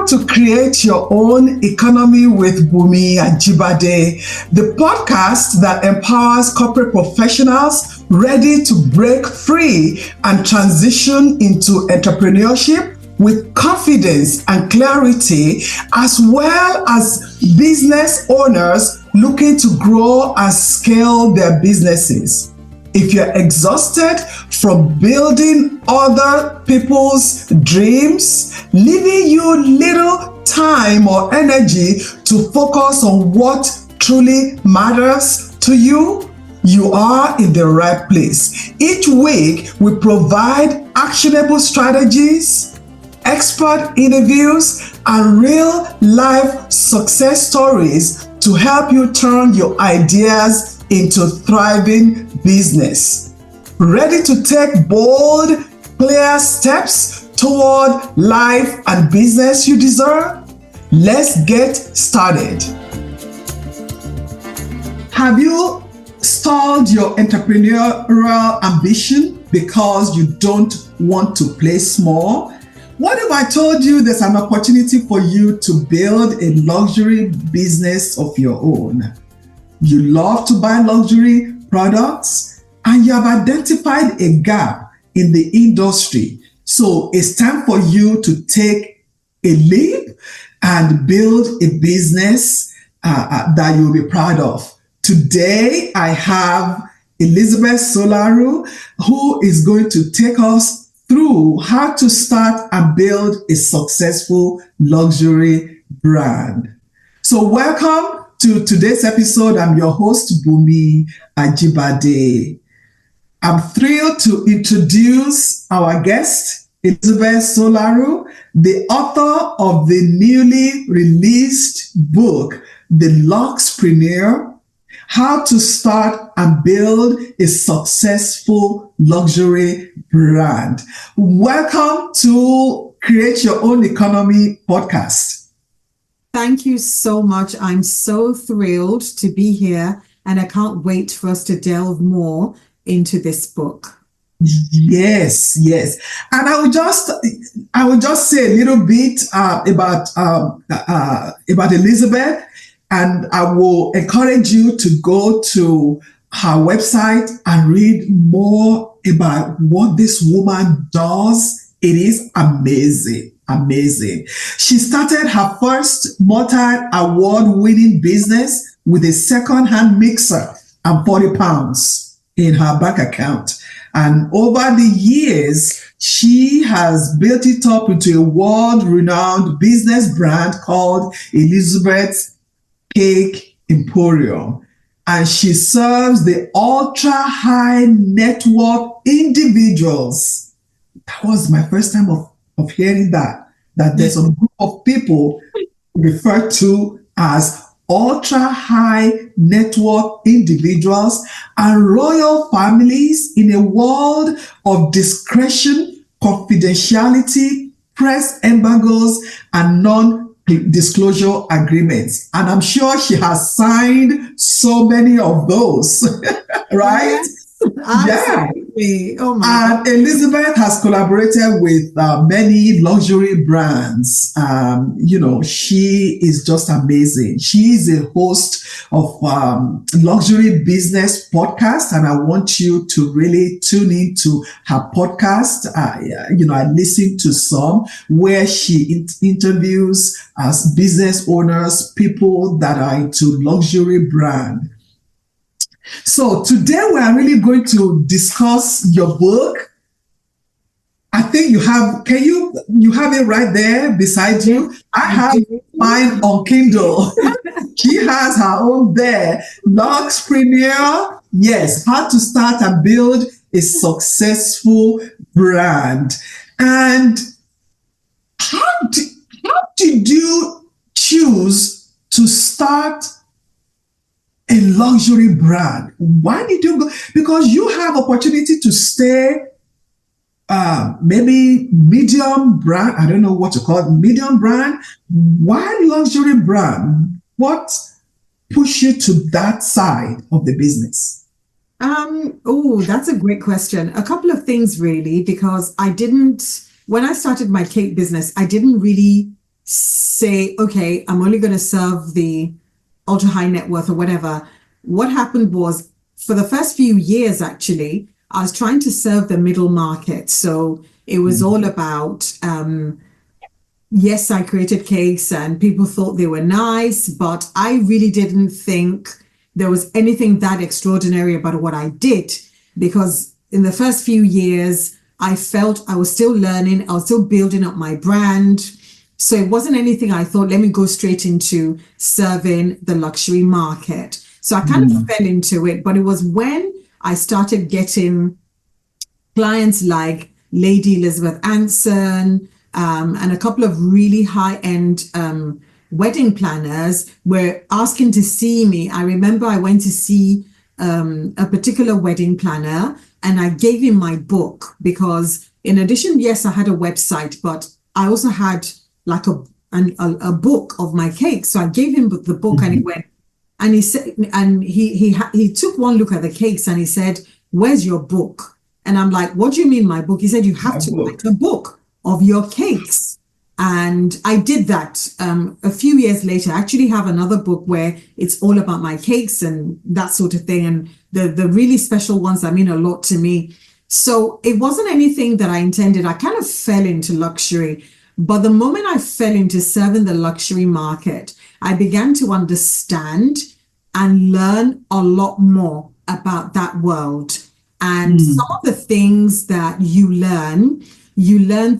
to Create Your Own Economy with Bunmi Ajibade, the podcast that empowers corporate professionals ready to break free and transition into entrepreneurship with confidence and clarity, as well as business owners looking to grow and scale their businesses. If you're exhausted from building other people's dreams, leaving you little time or energy to focus on what truly matters to you, you are in the right place. Each week, we provide actionable strategies, expert interviews, and real-life success stories to help you turn your ideas into thriving business. Ready to take bold, clear steps toward life and business you deserve? Let's get started. Have you stalled your entrepreneurial ambition because you don't want to play small? What if I told you there's an opportunity for you to build a luxury business of your own? You love to buy luxury products and you have identified a gap in the industry. So it's time for you to take a leap and build a business that you'll be proud of. Today, I have Elizabeth Solaru, who is going to take us through how to start and build a successful luxury brand. So welcome to today's episode. I'm your host, Bunmi Ajibade. I'm thrilled to introduce our guest, Elizabeth Solaru, the author of the newly released book, The LuxPreneur: How to Start and Build a Successful Luxury Brand. Welcome to Create Your Own Economy podcast. Thank you so much. I'm so thrilled to be here, and I can't wait for us to delve more into this book. Yes. And I will just say a little bit about Elizabeth, and I will encourage you to go to her website and read more about what this woman does. It is amazing. She started her first multi-award winning business with a secondhand mixer and 40 pounds in her bank account. And over the years, she has built it up into a world-renowned business brand called Elizabeth Cake Emporium. And she serves the ultra-high net worth individuals. That was my first time of hearing that there's a group of people referred to as ultra-high net worth individuals and royal families in a world of discretion, confidentiality, press embargoes, and non-disclosure agreements. And I'm sure she has signed so many of those, right? Yes, absolutely. Oh my God. Elizabeth has collaborated with many luxury brands. She is just amazing. She is a host of Luxury Business Podcast, and I want you to really tune into her podcast. I listened to some where she interviews business owners, people that are into luxury brand. So today we are really going to discuss your book. I think you have it right there beside you. I have mine on Kindle. She has her own there. LuxPreneur, yes, how to start and build a successful brand. And how did you choose to start a luxury brand? Why did you go? Because you have opportunity to stay maybe medium brand. I don't know what to call it, medium brand. Why luxury brand? What pushed you to that side of the business? That's a great question. A couple of things really, because when I started my cake business, I didn't really say, okay, I'm only going to serve the ultra high net worth or whatever. What happened was, for the first few years, actually, I was trying to serve the middle market. So it was all about, yes, I created cakes and people thought they were nice, but I really didn't think there was anything that extraordinary about what I did, because in the first few years, I felt I was still learning, I was still building up my brand. So it wasn't anything I thought, let me go straight into serving the luxury market. So I kind of fell into it, but it was when I started getting clients like Lady Elizabeth Anson, and a couple of really high-end wedding planners were asking to see me. I remember I went to see a particular wedding planner, and I gave him my book because, in addition, yes, I had a website, but I also had like a book of my cakes. So I gave him the book, and he went, and he said, and he took one look at the cakes, and he said, "Where's your book?" And I'm like, "What do you mean my book?" He said, "You have to write a book of your cakes." And I did that. A few years later, I actually have another book where it's all about my cakes and that sort of thing. And the really special ones that mean a lot to me. So it wasn't anything that I intended. I kind of fell into luxury. But the moment I fell into serving the luxury market, I began to understand and learn a lot more about that world. And some of the things that you learn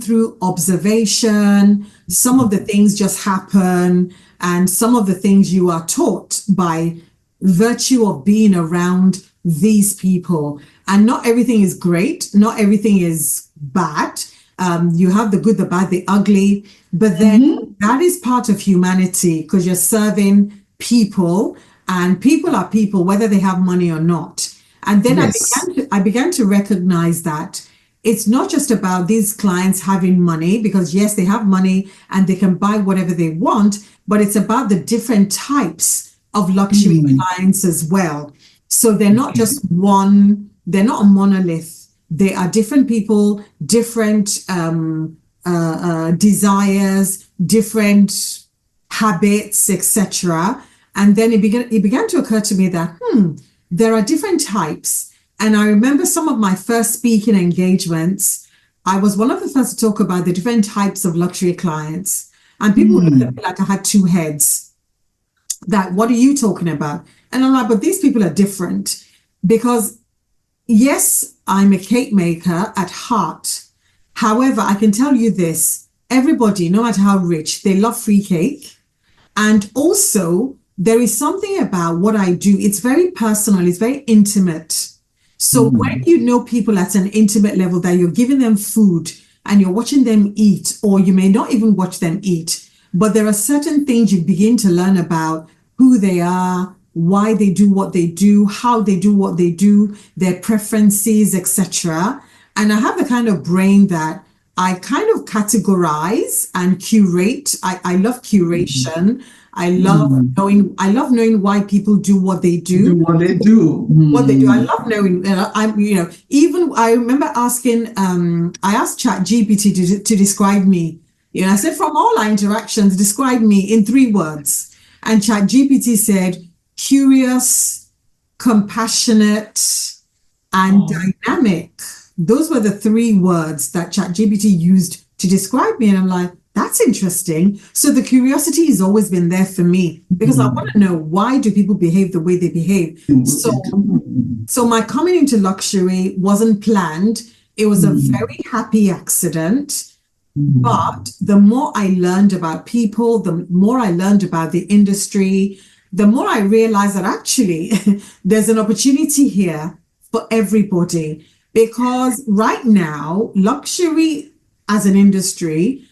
through observation. Some of the things just happen, and some of the things you are taught by virtue of being around these people. And not everything is great, not everything is bad. You have the good, the bad, the ugly, but then that is part of humanity, because you're serving people, and people are people, whether they have money or not. And then I began to recognize that it's not just about these clients having money, because yes, they have money and they can buy whatever they want, but it's about the different types of luxury clients as well. So they're not just one, they're not a monolith. They are different people, different desires, different habits, etc. And then it began to occur to me that there are different types. And I remember some of my first speaking engagements, I was one of the first to talk about the different types of luxury clients. And people looked at me like I had two heads. That, what are you talking about? And I'm like, but these people are different. Because yes, I'm a cake maker at heart. However, I can tell you this, everybody, no matter how rich, they love free cake. And also, there is something about what I do. It's very personal. It's very intimate. So when you know people at an intimate level, that you're giving them food and you're watching them eat, or you may not even watch them eat, but there are certain things you begin to learn about who they are, why they do what they do, how they do what they do, their preferences, etc. And I have the kind of brain that I kind of categorize and curate. I love curation. I love knowing why people do what they do. What they do. What they do. I love knowing. Even I remember asking. I asked ChatGPT to describe me. I said, from all our interactions, describe me in 3 words. And ChatGPT said, curious, compassionate, and dynamic. Those were the 3 words that ChatGPT used to describe me. And I'm like, that's interesting. So the curiosity has always been there for me, because I want to know, why do people behave the way they behave? So my coming into luxury wasn't planned. It was a very happy accident. But the more I learned about people, the more I learned about the industry, the more I realized that actually there's an opportunity here for everybody. Because right now, luxury as an industry,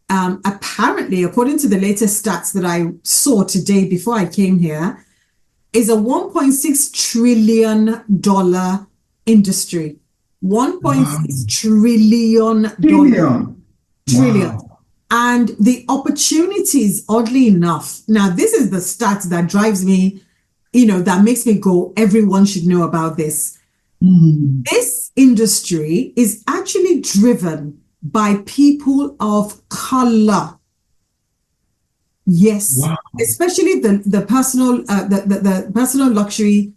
apparently, according to the latest stats that I saw today before I came here, is a $1.6 trillion industry. $1.6 trillion. Wow. And the opportunities, oddly enough, now this is the stats that drives me, that makes me go, everyone should know about this. This industry is actually driven by people of color. Yes, Wow. especially the personal the personal luxury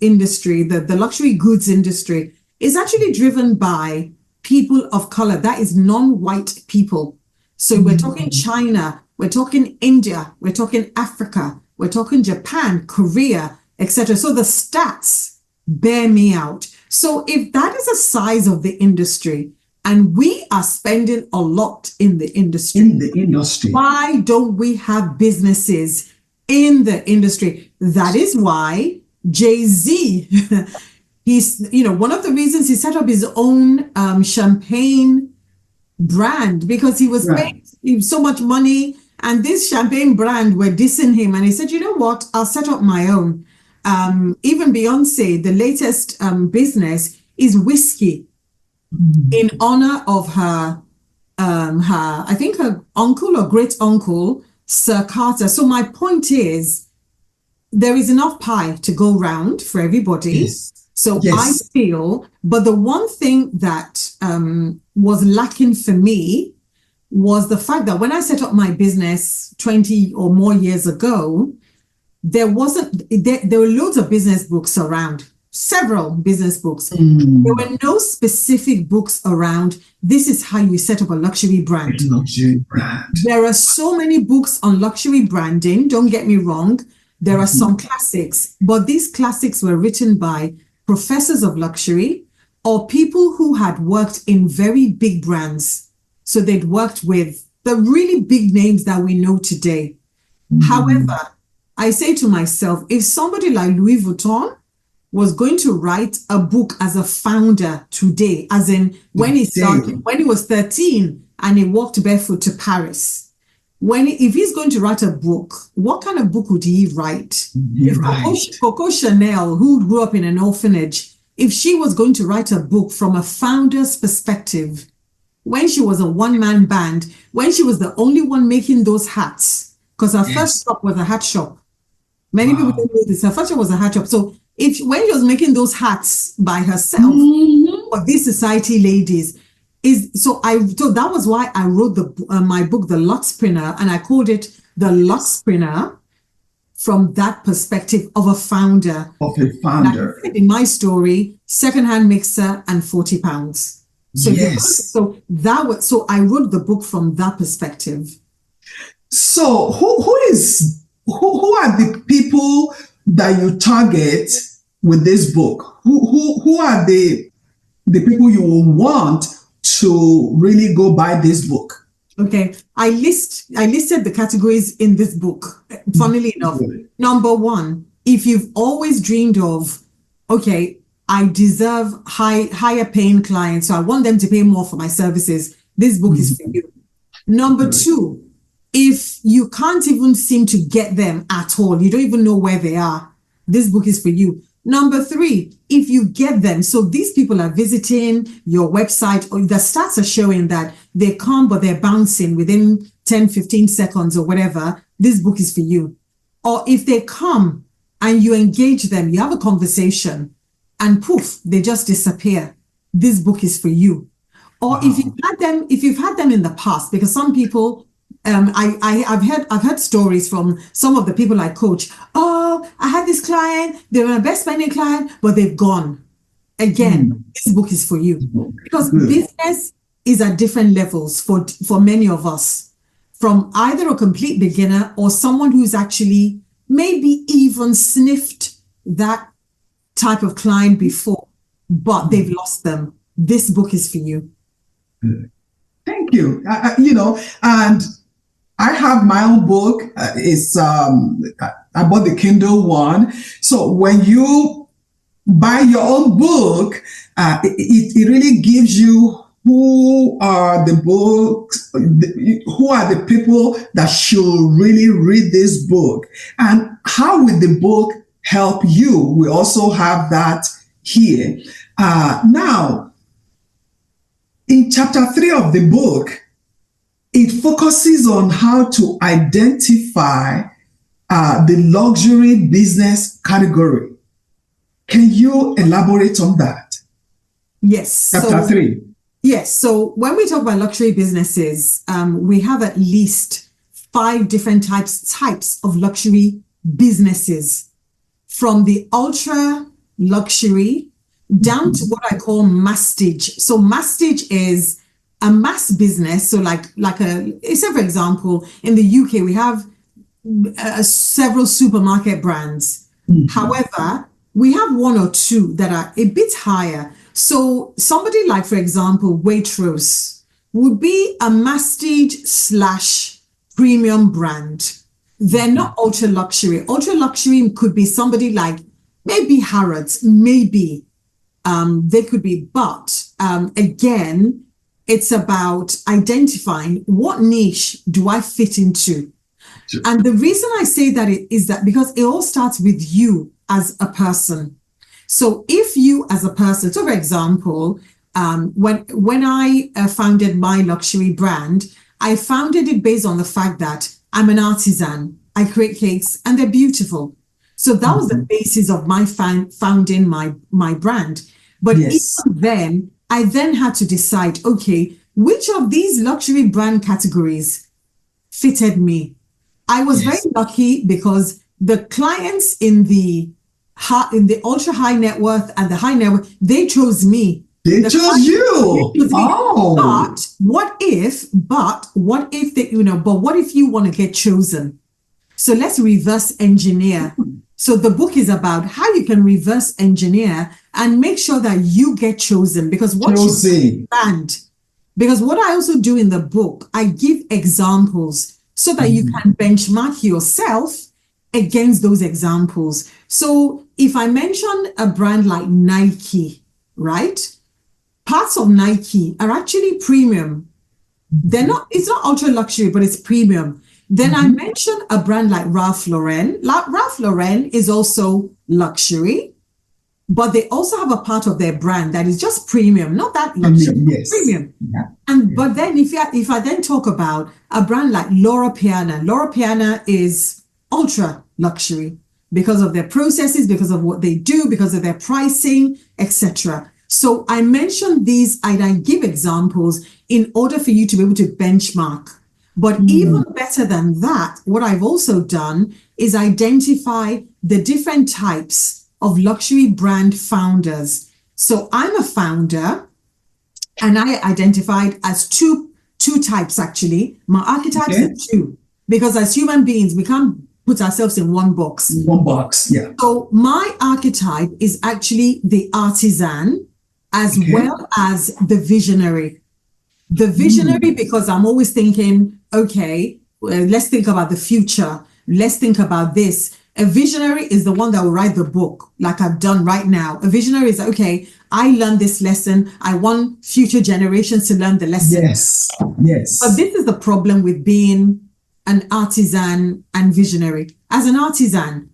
industry, the luxury goods industry is actually driven by people of color. That is non-white people. So we're talking China, we're talking India, we're talking Africa, we're talking Japan, Korea, etc. So the stats bear me out. So if that is the size of the industry, and we are spending a lot in the industry, why don't we have businesses in the industry? That is why Jay-Z, he's, one of the reasons he set up his own champagne brand, because he was paying so much money, and this champagne brand were dissing him, and he said, you know what, I'll set up my own. Even Beyonce, the latest business is whiskey, in honor of her I think her uncle or great uncle, Sir Carter. So my point is, there is enough pie to go round for everybody. Yes. So I feel, but the one thing that was lacking for me was the fact that when I set up my business 20 or more years ago, there were loads of business books around. Several business books. There were no specific books around, this is how you set up a luxury brand. There are so many books on luxury branding, don't get me wrong. There are some classics, but these classics were written by professors of luxury or people who had worked in very big brands. So they'd worked with the really big names that we know today. However, I say to myself, if somebody like Louis Vuitton was going to write a book as a founder today, as in when he started, when he was 13 and he walked barefoot to Paris, if he's going to write a book, what kind of book would he write? Coco Chanel, who grew up in an orphanage, if she was going to write a book from a founder's perspective, when she was a one-man band, when she was the only one making those hats, because her first shop was a hat shop. Many people don't know this. Her first shop was a hat shop. So when she was making those hats by herself for these society ladies, so that was why I wrote my book, The LuxPreneur, and I called it The LuxPreneur, from that perspective of a founder. In my story, secondhand mixer and 40 pounds. So so I wrote the book from that perspective. So who are the people that you target with this book? Who are the people you will want to really go buy this book? Okay, I listed the categories in this book, funnily enough. Number one, if you've always dreamed of, okay, I deserve higher paying clients, so I want them to pay more for my services, this book is for you. Number two, if you can't even seem to get them at all, you don't even know where they are, this book is for you. Number three, if you get them, so these people are visiting your website, or the stats are showing that they come, but they're bouncing within 10, 15 seconds or whatever, this book is for you. Or if they come and you engage them, you have a conversation, and poof, they just disappear, this book is for you. Or if you've had them in the past, because some people, I've heard stories from some of the people I coach. Oh, I had this client, they were my best spending client, but they've gone. Again, this book is for you. Because business is at different levels for many of us, from either a complete beginner or someone who's actually maybe even sniffed that type of client before, but they've lost them. This book is for you. Thank you. And I have my own book. I bought the Kindle one. So when you buy your own book, it really gives you who are the books, who are the people that should really read this book, and how will the book help you. We also have that here. Now, in chapter 3 of the book, it focuses on how to identify the luxury business category. Can you elaborate on that? Yes. Chapter 3. Yes. So when we talk about luxury businesses, we have at least 5 different types of luxury businesses, from the ultra luxury down to what I call mastige. So mastige is a mass business. So say for example, in the UK, we have several supermarket brands. However, we have 1 or 2 that are a bit higher. So somebody like, for example, Waitrose would be a mastige / premium brand. They're not ultra luxury. Ultra luxury could be somebody like maybe Harrods, maybe they could be. But again, it's about identifying what niche do I fit into. Sure. And the reason I say that is that because it all starts with you as a person. So if you as a person, so for example, when I founded my luxury brand, I founded it based on the fact that I'm an artisan. I create cakes and they're beautiful. So that was the basis of my founding my brand. But yes. Even then, I then had to decide, okay, which of these luxury brand categories fitted me? I was very lucky because the clients in the ultra high net worth and the high net worth, they chose me. They chose you. Oh. But what if you want to get chosen? So let's reverse engineer. So the book is about how you can reverse engineer and make sure that you get chosen, because what you stand. Because what I also do in the book, I give examples so that you can benchmark yourself against those examples. So if I mention a brand like Nike, right? Parts of Nike are actually premium. It's not ultra luxury, but it's premium. Then I mentioned a brand like Ralph Lauren. Ralph Lauren is also luxury, but they also have a part of their brand that is just premium, not that luxury, premium. Yeah. But then if I then talk about a brand like Loro Piana is ultra luxury because of their processes, because of what they do, because of their pricing, etc. So I mentioned these and I give examples in order for you to be able to benchmark. But even better than that, what I've also done is identify the different types of luxury brand founders. So I'm a founder, and I identified as two types actually. My archetypes are 2, because as human beings, we can't put ourselves in one box. One box, yeah. So my archetype is actually the artisan as well as the visionary. The visionary, because I'm always thinking, okay, let's think about the future. Let's think about this. A visionary is the one that will write the book, like I've done right now. A visionary is, okay, I learned this lesson. I want future generations to learn the lesson. Yes, yes. But this is the problem with being an artisan and visionary. As an artisan,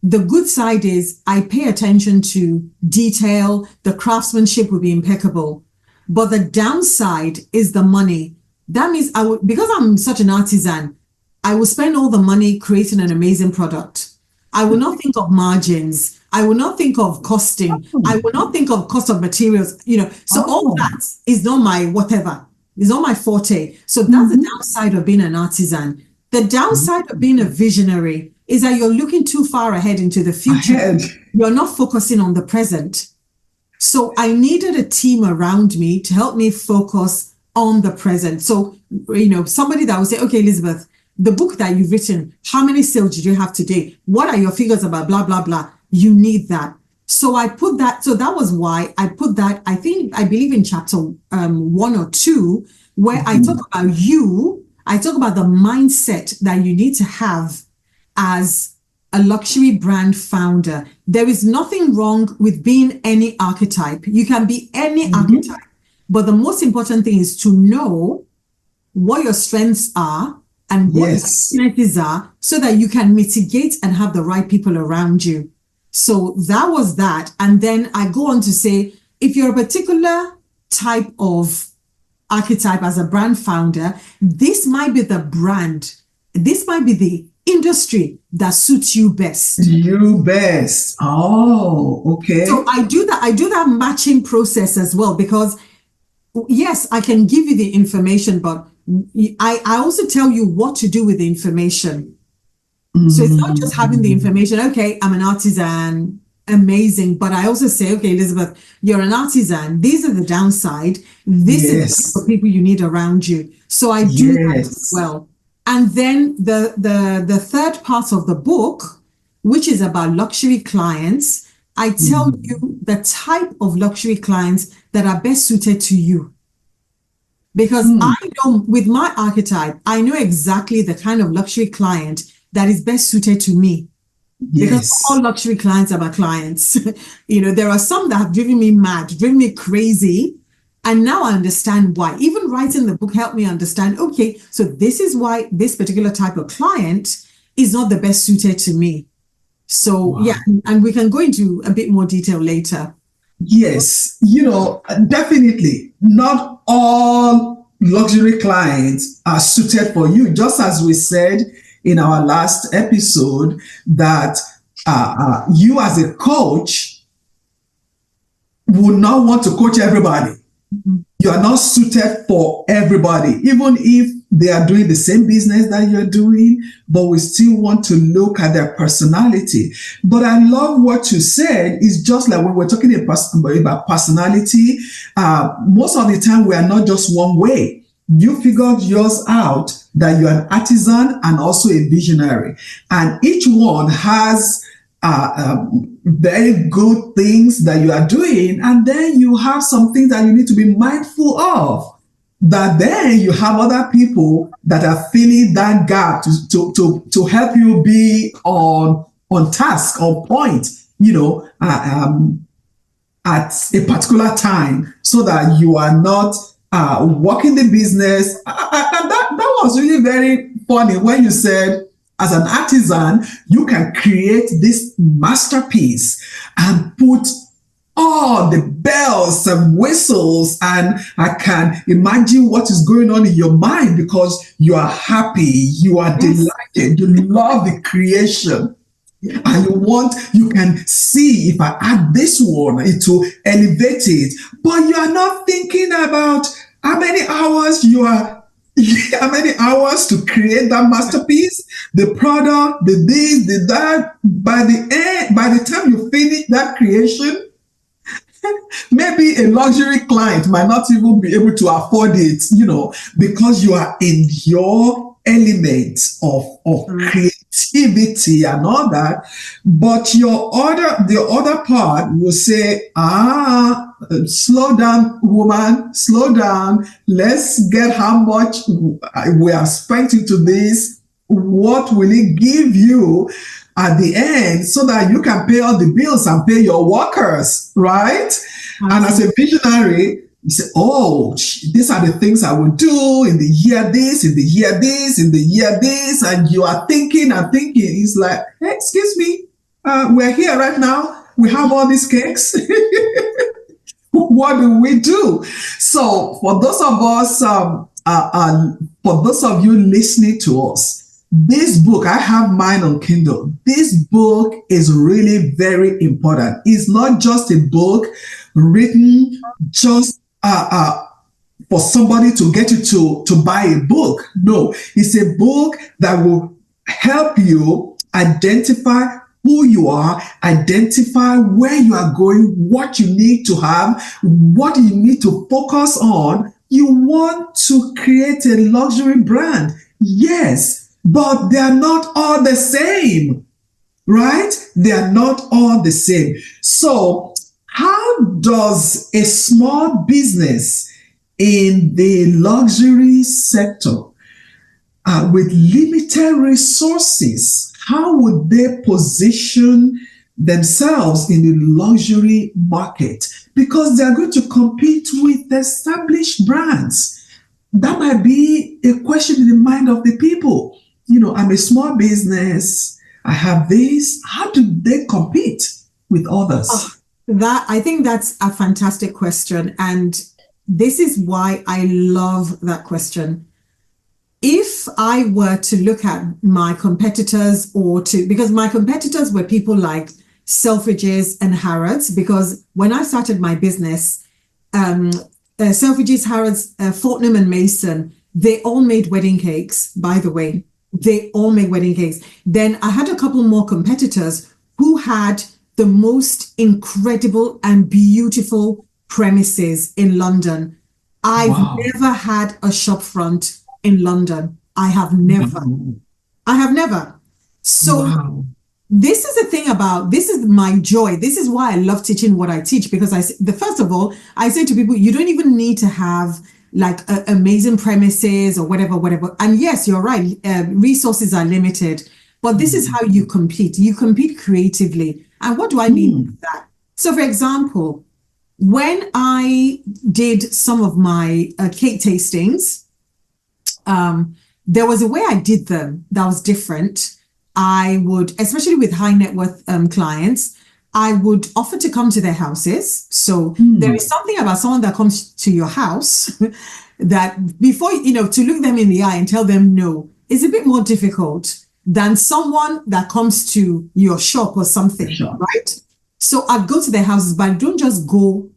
the good side is I pay attention to detail. The craftsmanship will be impeccable. But the downside is the money. That means because I'm such an artisan, I will spend all the money creating an amazing product. I will not think of margins. I will not think of costing. I will not think of cost of materials, So all that is not my whatever. It's not my forte. So that's the downside of being an artisan. The downside of being a visionary is that you're looking too far ahead into the future. You're not focusing on the present. So I needed a team around me to help me focus on the present. So, somebody that would say, okay, Elizabeth, the book that you've written, how many sales did you have today? What are your figures about? Blah, blah, blah. You need that. So I put that. So that was why I put that, I believe in chapter 1 or 2, where I talk about I talk about the mindset that you need to have as a luxury brand founder. There is nothing wrong with being any archetype. You can be any archetype. But the most important thing is to know what your strengths are and what your weaknesses are, so that you can mitigate and have the right people around you. So that was that. And then I go on to say, if you're a particular type of archetype as a brand founder, this might be the brand. This might be the industry that suits you best. Oh, okay. So I do that matching process as well, because yes, I can give you the information, but I also tell you what to do with the information. So it's not just having the information. Okay, I'm an artisan, amazing. But I also say, okay, Elizabeth, you're an artisan. These are the downside. This is the people you need around you. So I do that as well. And then the third part of the book, which is about luxury clients, I tell you the type of luxury clients that are best suited to you. Because I know, with my archetype, I know exactly the kind of luxury client that is best suited to me. Because all luxury clients are my clients. There are some that have driven me mad, driven me crazy. And now I understand why. Even writing the book helped me understand, okay, so this is why this particular type of client is not the best suited to me. So, and we can go into a bit more detail later. Yes, definitely not all luxury clients are suited for you. Just as we said in our last episode, that you as a coach would not want to coach everybody. You are not suited for everybody, even if they are doing the same business that you're doing, but we still want to look at their personality. But I love what you said. It's just like when we're talking about personality, most of the time we are not just one way. You figured yours out, that you're an artisan and also a visionary. And each one has very good things that you are doing, and then you have some things that you need to be mindful of, that then you have other people that are filling that gap to help you be on task, on point, at a particular time, so that you are not working the business. And that was really very funny when you said, as an artisan, you can create this masterpiece and put all the bells and whistles, and I can imagine what is going on in your mind because you are happy, you are delighted, you love the creation. And you can see, if I add this one, it will elevate it. But you are not thinking about how many hours to create that masterpiece, the product, the this, the that. By the time you finish that creation, maybe a luxury client might not even be able to afford it, because you are in your element of creativity and all that. But the other part will say, slow down, woman, slow down. Let's get how much we are spent into this. What will it give you at the end, so that you can pay all the bills and pay your workers, right? And as a visionary, you say, these are the things I will do in the year this, in the year this, in the year this. And you are thinking and thinking. It's like, hey, excuse me, we're here right now. We have all these cakes. What do we do? So for those of us, for those of you listening to us, this book, I have mine on Kindle. This book is really very important. It's not just a book written just for somebody to get you to buy a book. No, it's a book that will help you identify who you are, identify where you are going, what you need to have, what you need to focus on. You want to create a luxury brand. Yes. But they are not all the same, right? They are not all the same. So how does a small business in the luxury sector with limited resources, how would they position themselves in the luxury market? Because they are going to compete with established brands. That might be a question in the mind of the people. I'm a small business. I have this. How do they compete with others? I think that's a fantastic question. And this is why I love that question. If I were to look at my competitors, because my competitors were people like Selfridges and Harrods, because when I started my business, Selfridges, Harrods, Fortnum and Mason, They all made wedding cakes, by the way. They all made wedding cakes. Then I had a couple more competitors who had the most incredible and beautiful premises in London. I've never had a shop front in London. I have never. I have never. So this is the thing about, this is my joy. This is why I love teaching what I teach, because first of all, I say to people, you don't even need to have like amazing premises or whatever. And yes, you're right. Resources are limited, but this is how you compete. You compete creatively. And what do I mean by that? So for example, when I did some of my cake tastings, there was a way I did them that was different. I would, especially with high net worth clients, I would offer to come to their houses. So there is something about someone that comes to your house that before, to look them in the eye and tell them no is a bit more difficult than someone that comes to your shop or something, right? So I'd go to their houses, but I don't just go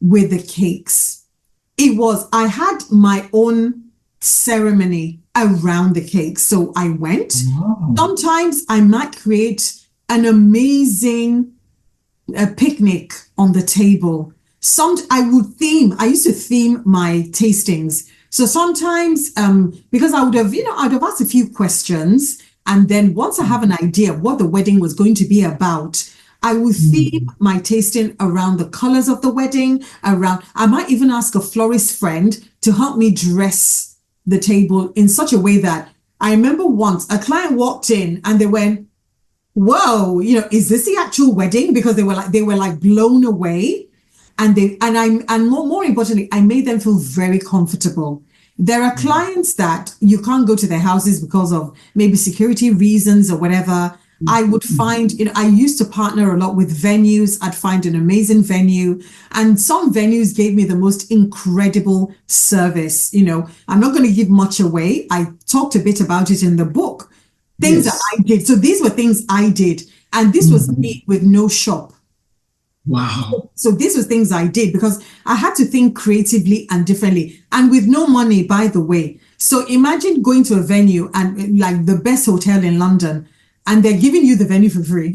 with the cakes. I had my own ceremony around the cake. So I went. Sometimes I might create an amazing picnic on the table. I used to theme my tastings. So sometimes, because I'd have asked a few questions, and then once I have an idea of what the wedding was going to be about, I would theme my tasting around the colors of the wedding, I might even ask a florist friend to help me dress the table in such a way that I remember once a client walked in and they went, whoa, is this the actual wedding? Because they were like blown away. And more importantly, I made them feel very comfortable. There are clients that you can't go to their houses because of maybe security reasons or whatever. I would find, I used to partner a lot with venues. I'd find an amazing venue, and some venues gave me the most incredible service. I'm not going to give much away. I talked a bit about it in the book, things that I did. So these were things I did, and this was me with no shop. Wow. So these were things I did because I had to think creatively and differently, and with no money, by the way. So imagine going to a venue and like the best hotel in London, and they're giving you the venue for free.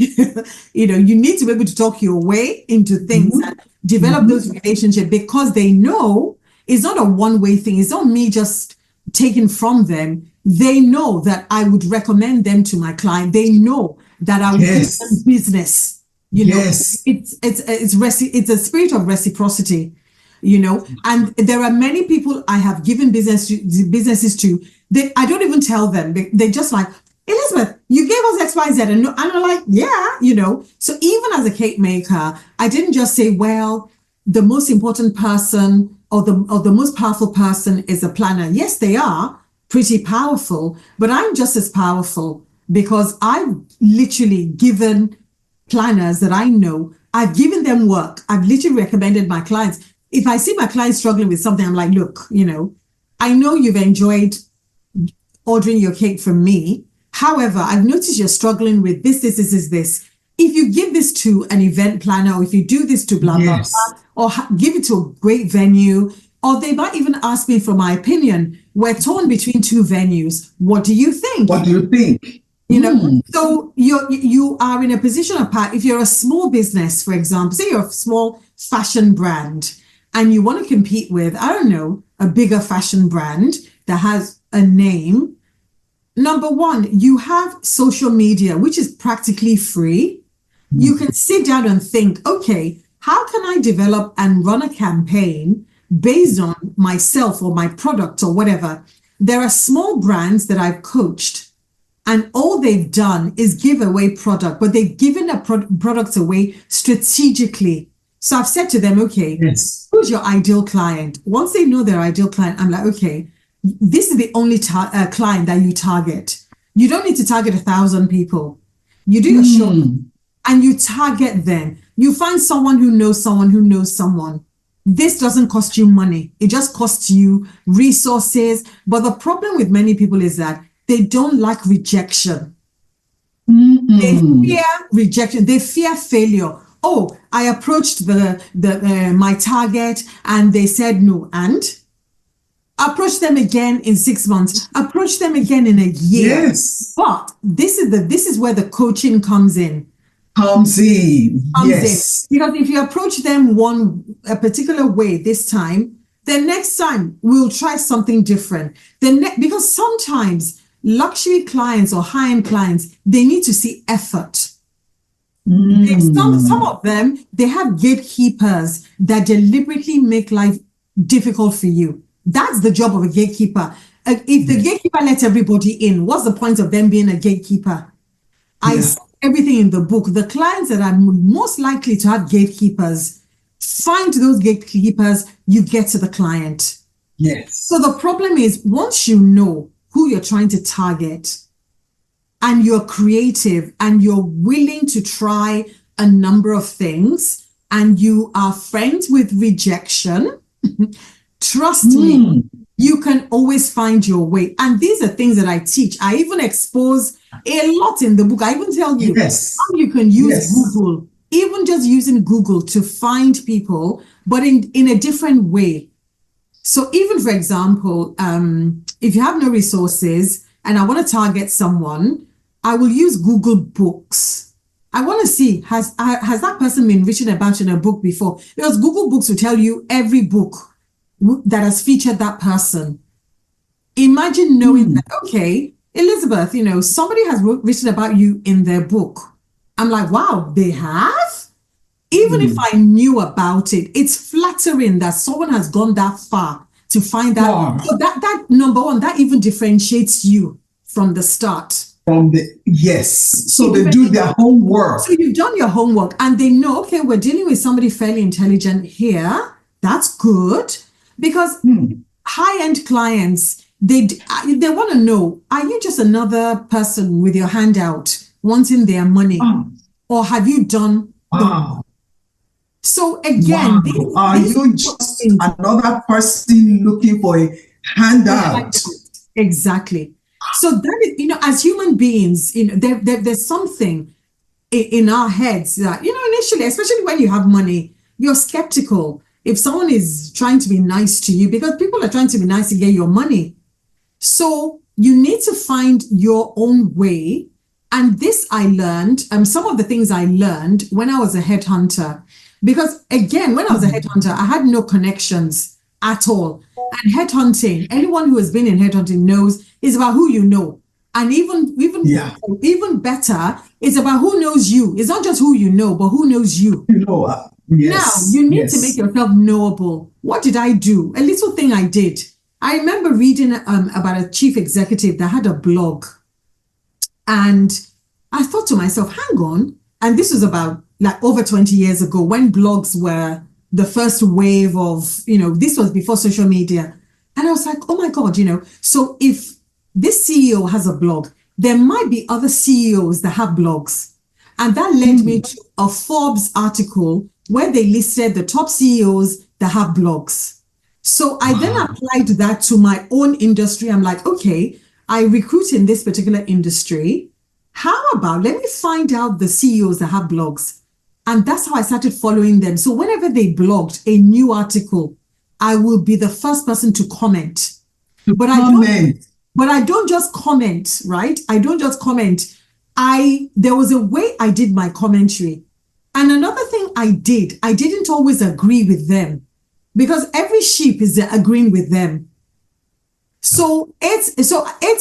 You need to be able to talk your way into things and develop those relationships, because they know it's not a one-way thing. It's not me just taking from them. They know that I would recommend them to my client. They know that I would give them business. It's a spirit of reciprocity, and there are many people I have given businesses to. I don't even tell them. They just like, Elizabeth, you gave us XYZ, and I'm like, yeah, So even as a cake maker, I didn't just say, well, the most important person or the most powerful person is a planner. Yes, they are pretty powerful, but I'm just as powerful because I've literally given planners that I know, I've given them work. I've literally recommended my clients. If I see my clients struggling with something, I'm like, look, I know you've enjoyed ordering your cake from me. However, I've noticed you're struggling with this. If you give this to an event planner, or if you do this to blah, blah, blah, or give it to a great venue, or they might even ask me for my opinion. We're torn between two venues. What do you think? So you are in a position of power. If you're a small business, for example, say you're a small fashion brand and you want to compete with, I don't know, a bigger fashion brand that has a name. Number one, you have social media, which is practically free. You can sit down and think, okay, how can I develop and run a campaign based on myself or my product or whatever? There are small brands that I've coached, and all they've done is give away product, but they've given a product away strategically. So I've said to them, okay, who's your ideal client? Once they know their ideal client, I'm like, okay, this is the only client that you target. You don't need to target 1,000 people. You do your show and you target them. You find someone who knows someone who knows someone. This doesn't cost you money. It just costs you resources. But the problem with many people is that they don't like rejection. They fear rejection. They fear failure. Oh, I approached my target and they said no. And Approach them again in 6 months. Approach them again in a year. Yes. But this is where the coaching comes in. Comes in. Yes. Because if you approach them a particular way this time, then next time we'll try something different. Because sometimes luxury clients or high-end clients, they need to see effort. Some of them, they have gatekeepers that deliberately make life difficult for you. That's the job of a gatekeeper. If the gatekeeper lets everybody in, what's the point of them being a gatekeeper? I see everything in the book. The clients that are most likely to have gatekeepers, find those gatekeepers, you get to the client. Yes. So the problem is, once you know who you're trying to target, and you're creative and you're willing to try a number of things, and you are friends with rejection, trust me, you can always find your way. And these are things that I teach. I even expose a lot in the book. I even tell you how you can use Google, even just using Google to find people, but in a different way. So even, for example, if you have no resources and I want to target someone, I will use Google Books. I want to see, has that person been written about in a book before? Because Google Books will tell you every book that has featured that person. Imagine knowing that, okay, Elizabeth, somebody has written about you in their book. I'm like, wow, they have? Even if I knew about it, it's flattering that someone has gone that far to find that. Wow. So that number one, that even differentiates you from the start. So they do their homework. So you've done your homework and they know, okay, we're dealing with somebody fairly intelligent here. That's good. Because high-end clients, they want to know, are you just another person with your hand out wanting their money? Or have you done So again, are you just another person looking for a handout? Exactly. So that is, as human beings, there's something in our heads that, initially, especially when you have money, you're skeptical if someone is trying to be nice to you, because people are trying to be nice to get your money. So you need to find your own way. And this I learned, some of the things I learned when I was a headhunter, because again, when I was a headhunter, I had no connections at all. And headhunting, anyone who has been in headhunting knows, is about who you know. And even better, it's about who knows you. It's not just who you know, but who knows you. Now, you need to make yourself knowable. What did I do? A little thing I did. I remember reading about a chief executive that had a blog. And I thought to myself, hang on. And this was about over 20 years ago, when blogs were the first wave of, this was before social media. And I was like, oh my God, so if this CEO has a blog, there might be other CEOs that have blogs. And that led me to a Forbes article where they listed the top CEOs that have blogs. So I then applied that to my own industry. I'm like, okay, I recruit in this particular industry. How about, let me find out the CEOs that have blogs. And that's how I started following them. So whenever they blogged a new article, I will be the first person to comment. But I don't just comment, right? I don't just comment. There was a way I did my commentary. And another thing I didn't always agree with them, because every sheep is agreeing with them. So 8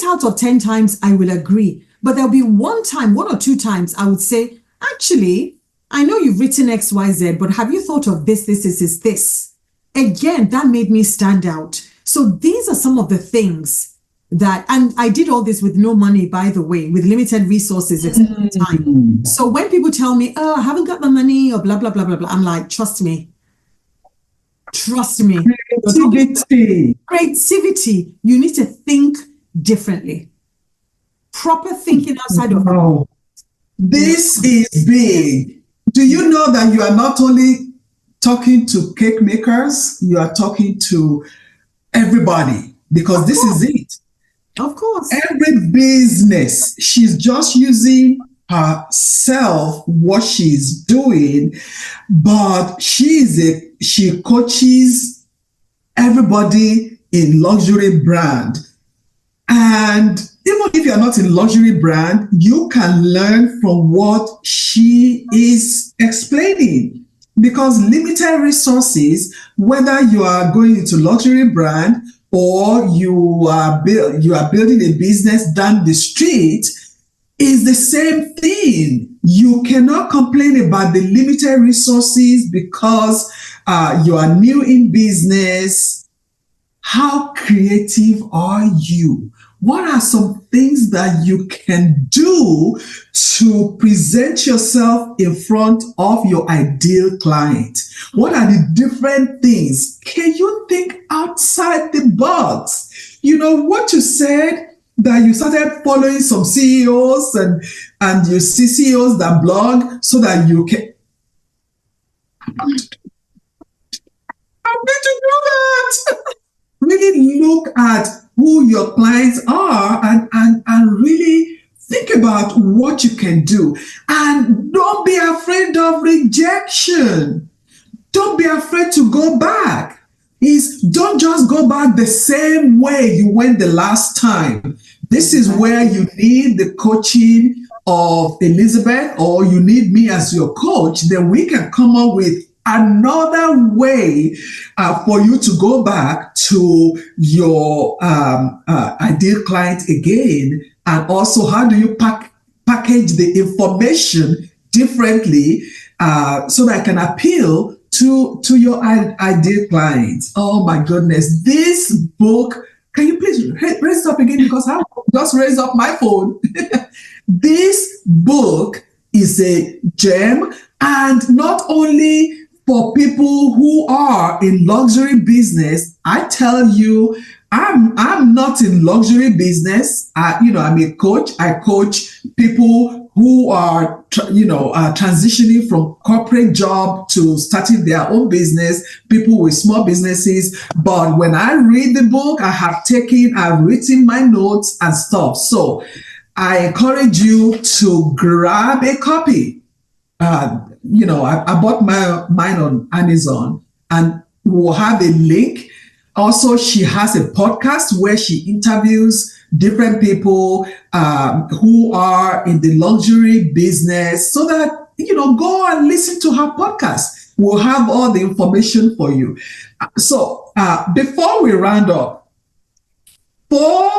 out of 10 times I will agree. But there'll be one or two times I would say, actually, I know you've written X, Y, Z, but have you thought of this? Again, that made me stand out. So these are some of the things that, and I did all this with no money, by the way, with limited resources at the time. So when people tell me, oh, I haven't got the money or blah, blah, blah, blah, blah, I'm like, trust me. Creativity. You need to think differently. Proper thinking outside of it. This is big. Do you know that you are not only talking to cake makers, you are talking to everybody, because this is it. Of course. Every business, she's just using herself, what she's doing, but she coaches everybody in luxury brand. And even if you're not in luxury brand, you can learn from what she is explaining. Because limited resources, whether you are going into luxury brand or you are building a business down the street, is the same thing. You cannot complain about the limited resources because you are new in business. How creative are you? What are some things that you can do to present yourself in front of your ideal client? What are the different things? Can you think outside the box? You know what you said, that you started following some CEOs and you see CEOs that blog so that you can. I'm going to do that. Really look at who your clients are and really think about what you can do. And don't be afraid of rejection. Don't be afraid to go back. Don't just go back the same way you went the last time. This is where you need the coaching of Elizabeth, or you need me as your coach. Then we can come up with another way for you to go back to your ideal client again. And also, how do you package the information differently so that it can appeal to your ideal clients? Oh my goodness, this book, can you please raise it up again, because I just raised up my phone. This book is a gem, and not only for people who are in luxury business. I tell you, I'm not in luxury business. I'm a coach. I coach people who are transitioning from corporate job to starting their own business, people with small businesses. But when I read the book, I've written my notes and stuff. So I encourage you to grab a copy. I bought mine on Amazon, and we'll have a link. Also, she has a podcast where she interviews different people who are in the luxury business, so that, go and listen to her podcast. We'll have all the information for you. So before we round up, for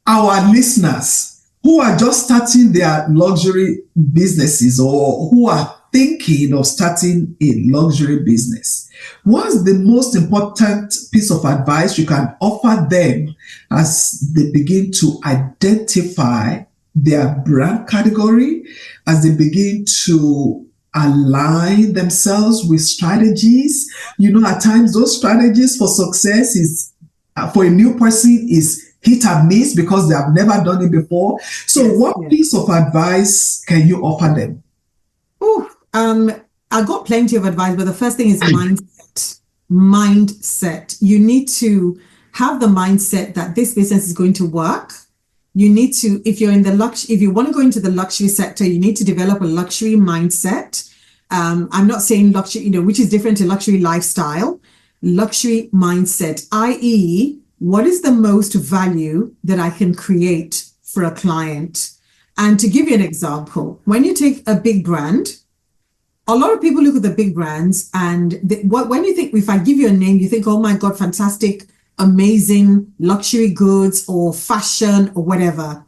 our listeners who are just starting their luxury businesses, or who are thinking of starting a luxury business, what's the most important piece of advice you can offer them as they begin to identify their brand category, as they begin to align themselves with strategies? At times those strategies for success is, for a new person, is hit and miss because they have never done it before. So what piece of advice can you offer them? I got plenty of advice, but the first thing is mindset. You need to have the mindset that this business is going to work. You need to, if you want to go into the luxury sector, you need to develop a luxury mindset. I'm not saying luxury, which is different to luxury lifestyle. Luxury mindset, i.e., what is the most value that I can create for a client? And to give you an example, when you take a big brand, a lot of people look at the big brands, and when you think, if I give you a name, you think, oh my God, fantastic, amazing luxury goods or fashion or whatever.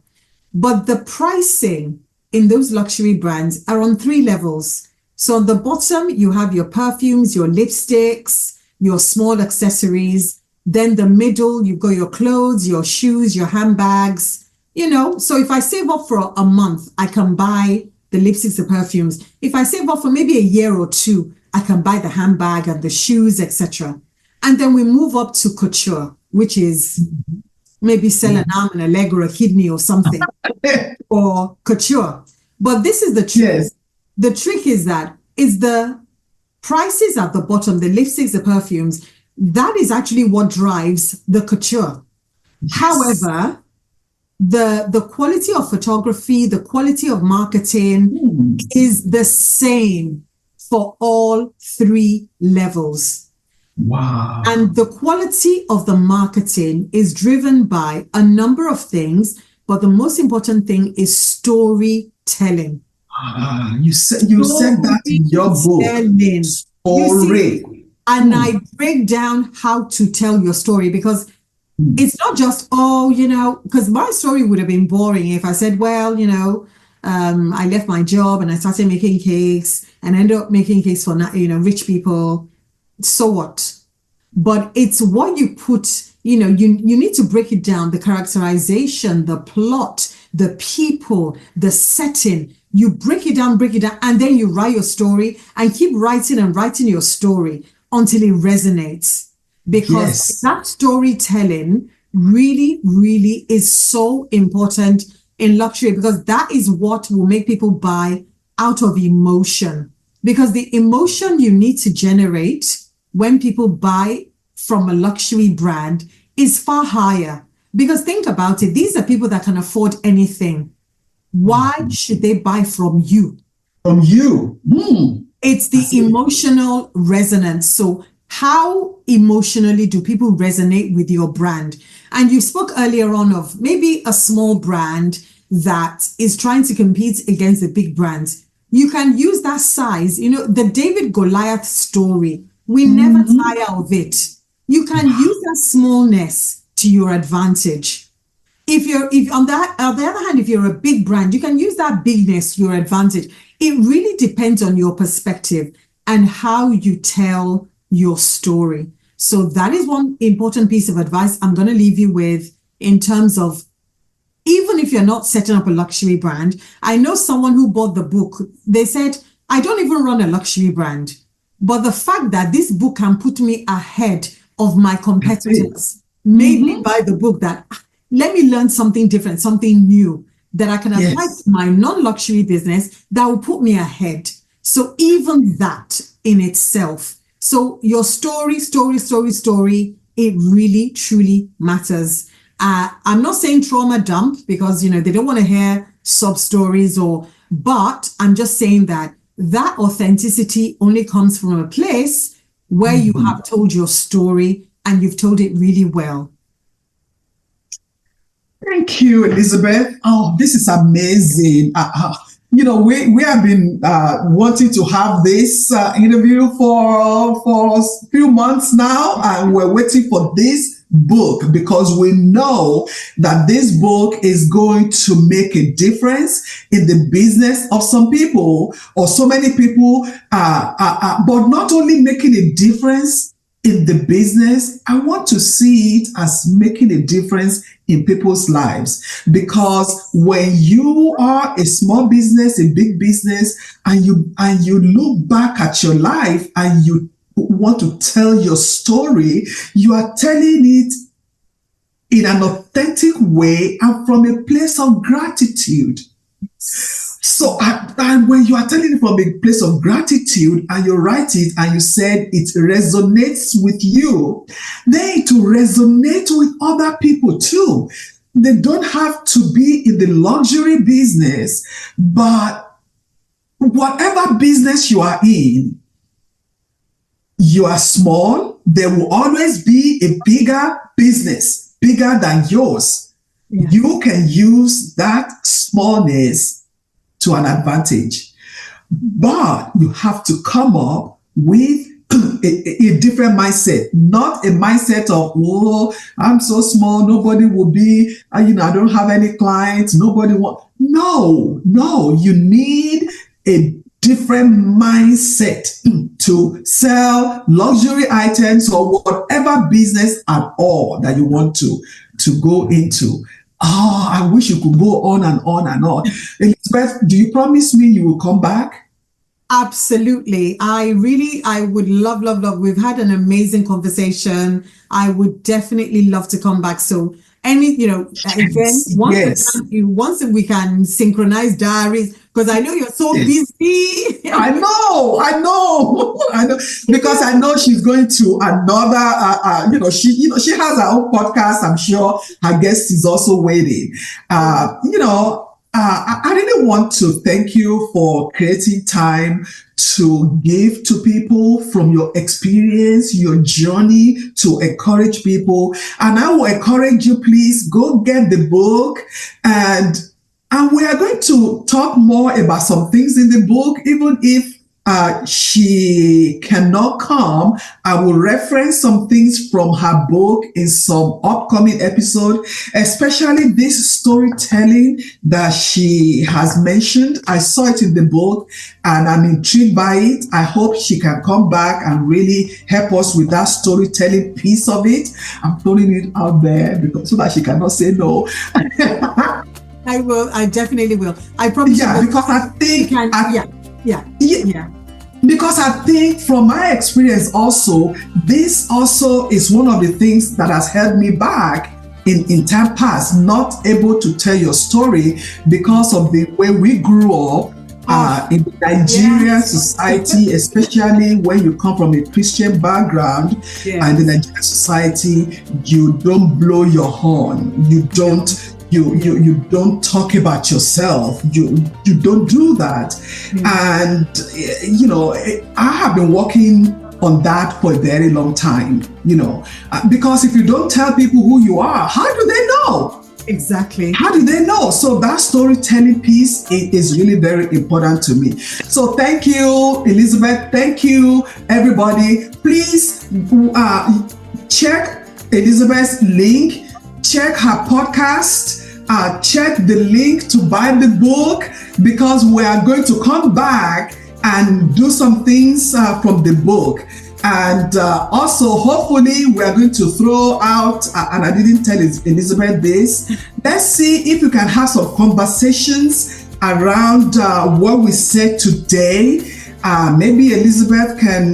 But the pricing in those luxury brands are on 3 levels. So on the bottom, you have your perfumes, your lipsticks, your small accessories. Then the middle, you've got your clothes, your shoes, your handbags, So if I save up for a month, I can buy the lipsticks, the perfumes. If I save up for maybe a year or 2, I can buy the handbag and the shoes, etc. And then we move up to couture, which is maybe sell an arm and a leg or a kidney or something, or couture. But this is the trick. Yes. The trick is that the prices at the bottom, the lipsticks, the perfumes, that is actually what drives the couture. Yes. However, the quality of photography, the quality of marketing is the same for all 3 levels. Wow. And the quality of the marketing is driven by a number of things, but the most important thing is storytelling. You said that in your book. Storytelling. You see, Story. and I break down how to tell your story, because it's not just, because my story would have been boring if I said, well, I left my job and I started making cakes and ended up making cakes for, rich people. So what? But it's what you put, you need to break it down, the characterization, the plot, the people, the setting. You break it down, and then you write your story and keep writing and writing your story until it resonates. Because that storytelling really, really is so important in luxury, because that is what will make people buy out of emotion. Because the emotion you need to generate when people buy from a luxury brand is far higher. Because think about it, these are people that can afford anything. Why should they buy from you? From you. It's the emotional resonance. So how emotionally do people resonate with your brand? And you spoke earlier on of maybe a small brand that is trying to compete against the big brands. You can use that size, the David Goliath story. We never tire of it. You can use that smallness to your advantage. If on the other hand, if you're a big brand, you can use that bigness to your advantage. It really depends on your perspective and how you tell your story. So that is one important piece of advice I'm going to leave you with, in terms of, even if you're not setting up a luxury brand. I know someone who bought the book. They said, I don't even run a luxury brand, but the fact that this book can put me ahead of my competitors made me buy the book. That let me learn something different, something new that I can apply to my non-luxury business that will put me ahead. So even that in itself. So your story, it really, truly matters. I'm not saying trauma dump, because, they don't want to hear sub stories, but I'm just saying that authenticity only comes from a place where you have told your story and you've told it really well. Thank you, Elizabeth. Oh, this is amazing. We have been wanting to have this interview for a few months now, and we're waiting for this book, because we know that this book is going to make a difference in the business of some people, or so many people, but not only making a difference in the business, I want to see it as making a difference in people's lives. Because when you are a small business, a big business, and you look back at your life and you want to tell your story, you are telling it in an authentic way and from a place of gratitude. So, and when you are telling it from a place of gratitude and you write it and you said it resonates with you, then it will resonate with other people too. They don't have to be in the luxury business, but whatever business you are in, you are small, there will always be a bigger business, bigger than yours. Yeah. You can use that smallness to an advantage, but you have to come up with a different mindset, not a mindset of, oh, I'm so small, nobody will be, I don't have any clients, nobody want. No, you need a different mindset to sell luxury items or whatever business at all that you want to go into. Oh, I wish you could go on and on and on. Elizabeth, do you promise me you will come back? Absolutely. I would love. We've had an amazing conversation. I would definitely love to come back. So once we can synchronize diaries, because I know you're so busy. I know, because I know she's going to another, she has her own podcast. I'm sure her guest is also waiting. I really want to thank you for creating time to give to people from your experience, your journey, to encourage people. And I will encourage you, please go get the book. And we are going to talk more about some things in the book, even if she cannot come. I will reference some things from her book in some upcoming episode, especially this storytelling that she has mentioned. I saw it in the book and I'm intrigued by it. I hope she can come back and really help us with that storytelling piece of it. I'm putting it out there because so that she cannot say no. I will. I definitely will. I promise. Yeah, because I think. Yeah. Because I think from my experience also, this also is one of the things that has held me back in time past, not able to tell your story because of the way we grew up in the Nigerian society, especially when you come from a Christian background. And in the Nigerian society, you don't blow your horn. You don't. You don't talk about yourself. You don't do that. And, I have been working on that for a very long time, because if you don't tell people who you are, how do they know? Exactly. How do they know? So that storytelling piece is really very important to me. So thank you, Elizabeth. Thank you, everybody. Please check Elizabeth's link, check her podcast. Check the link to buy the book, because we are going to come back and do some things from the book. And also, hopefully, we are going to throw out, and I didn't tell Elizabeth this, let's see if you can have some conversations around what we said today. Maybe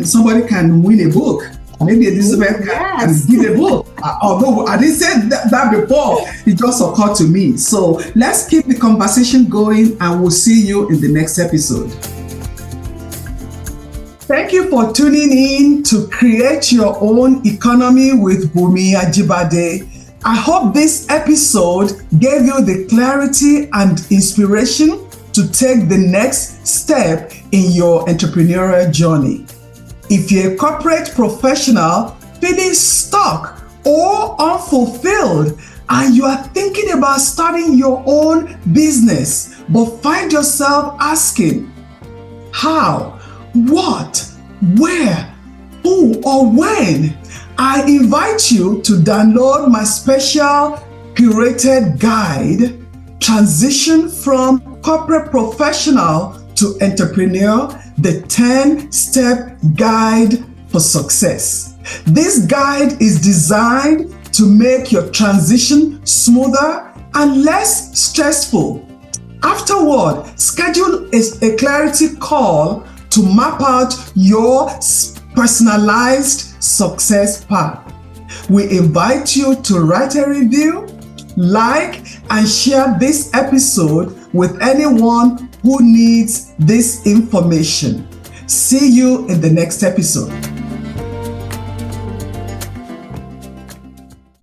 somebody can win a book. Maybe Elizabeth can give a book. Although I didn't say that before, it just occurred to me. So let's keep the conversation going, and we'll see you in the next episode. Thank you for tuning in to Create Your Own Economy with Bunmi Ajibade. I hope this episode gave you the clarity and inspiration to take the next step in your entrepreneurial journey. If you're a corporate professional feeling stuck or unfulfilled, and you are thinking about starting your own business, but find yourself asking, how, what, where, who, or when, I invite you to download my special curated guide, Transition from Corporate Professional to Entrepreneur, the 10-step guide for success. This guide is designed to make your transition smoother and less stressful. Afterward, schedule a clarity call to map out your personalized success path. We invite you to write a review, like, and share this episode with anyone who needs this information. See you in the next episode.